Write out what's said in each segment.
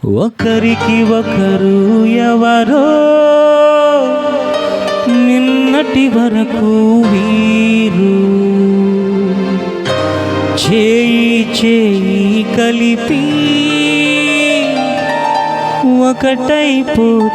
ఒకరికి ఒకరు ఎవరో నిన్నటి వరకు వీరు చేయి చేయి కలిపి ఒకటైపోతున్నారు.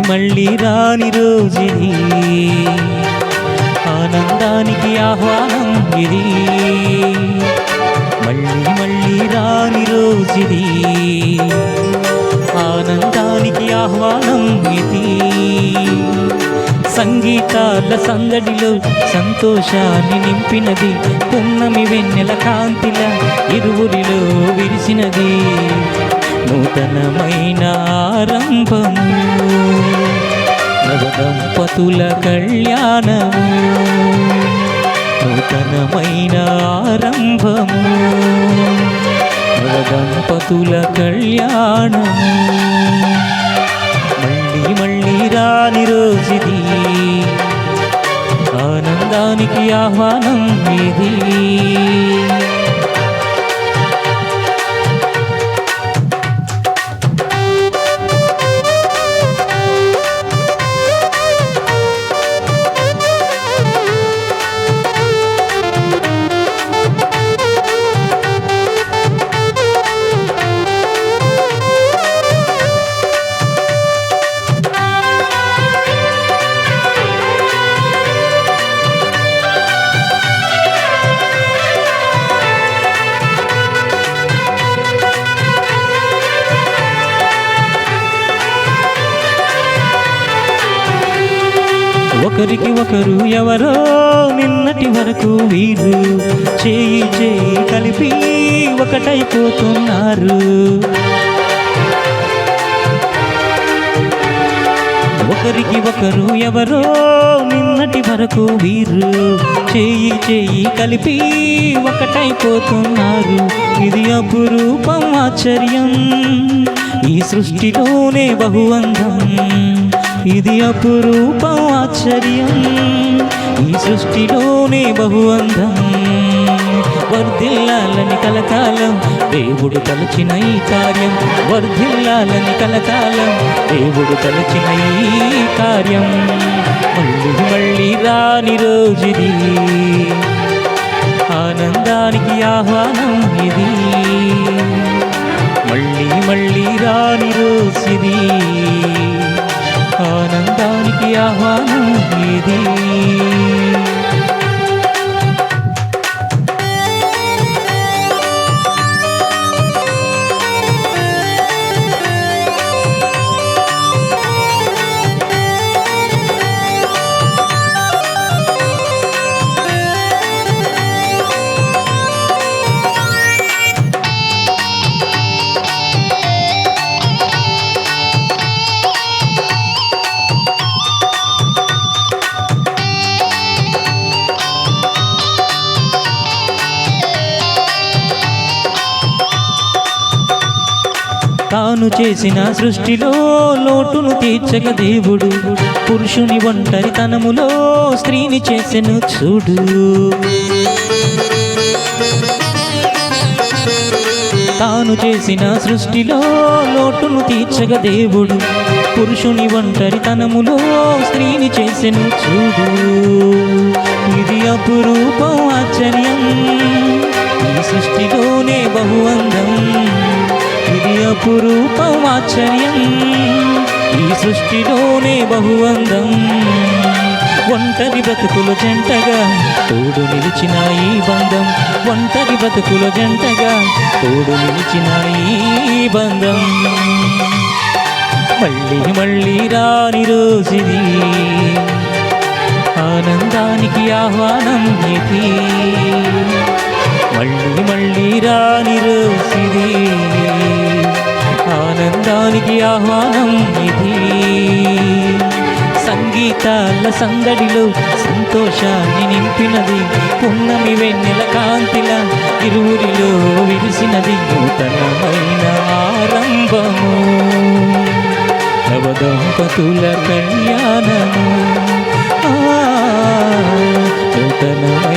మళ్ళీ రాని రోజుది, ఆనందానికి ఆహ్వానం ఇది. మళ్ళీ రాని రోజుది, ఆనందానికి ఆహ్వానం ఇది. సంగీతాల సందడిలో సంతోషాన్ని నింపినది, పున్నమి వెన్నెల కాంతిల ఇరువురిలో విరిసినది. నూతనమైన ఆరంభము, నవదంపతుల కళ్యాణము. నూతనమైన ఆరంభము, నవదంపతుల కళ్యాణము. మళ్ళీ రాని రోజుది, ఆనందానికి ఆహ్వానం ఇది. ఒకరికి ఒకరు ఎవరో నిన్నటి వరకు వీరు చేయి చేయి కలిపి ఒకటైపోతున్నారు. ఒకరికి ఒకరు ఎవరో నిన్నటి వరకు వీరు చేయి చేయి కలిపి ఒకటైపోతున్నారు. ఇది అపురూపం, ఆశ్చర్యం, ఈ సృష్టిలోనే బహువందం. ఇది అపురూపం, ఆశ్చర్యం, ఈ సృష్టిలోనే బహువందం. వర్ధిల్లాలని కలకాలం దేవుడు తలచిన ఈ కార్యం. వర్ధిల్లాలని కలకాలం దేవుడు తలచిన ఈ కార్యం. మళ్ళీ రాని రోజుది, ఆనందానికి ఆహ్వానం ఇది. మళ్ళీ రాని రోజుది, ఆనందానికి ఆహ్వానం ఇది. తాను చేసిన సృష్టిలో లోటును తీర్చక దేవుడు పురుషుని ఒంటరితనములో స్త్రీని చేసెను చూడు. తాను చేసిన సృష్టిలో లోటును తీర్చక దేవుడు పురుషుని ఒంటరితనములో స్త్రీని చేసెను చూడు. ఇది అపురూపం, ఆశ్చర్యం, ఈ సృష్టిలోనే బహువందం. ఇది అపురూపం, ఆశ్చర్యం, ఈ సృష్టిలోనే బహువందం. ఒంటరి బ్రతుకుల జంటగా తోడు నిలిచిన ఈ బంధం. ఒంటరి బ్రతుకుల జంటగా తోడు నిలిచిన ఈ బంధం. మళ్ళీ రాని రోజుది, ఆనందానికి ఆహ్వానం ఇది. మళ్ళీ రాని రోజుది, ఆనందానికి ఆహ్వానం ఇది. జీవితాల సందడిలో సంతోషాన్ని నింపినది. పున్నమి వెన్నెల కాంతిలా ఇరువురిలో విరిసినది నూతనమైన ఆరంభము, నవదంపతుల కళ్యాణము. నూతనమైన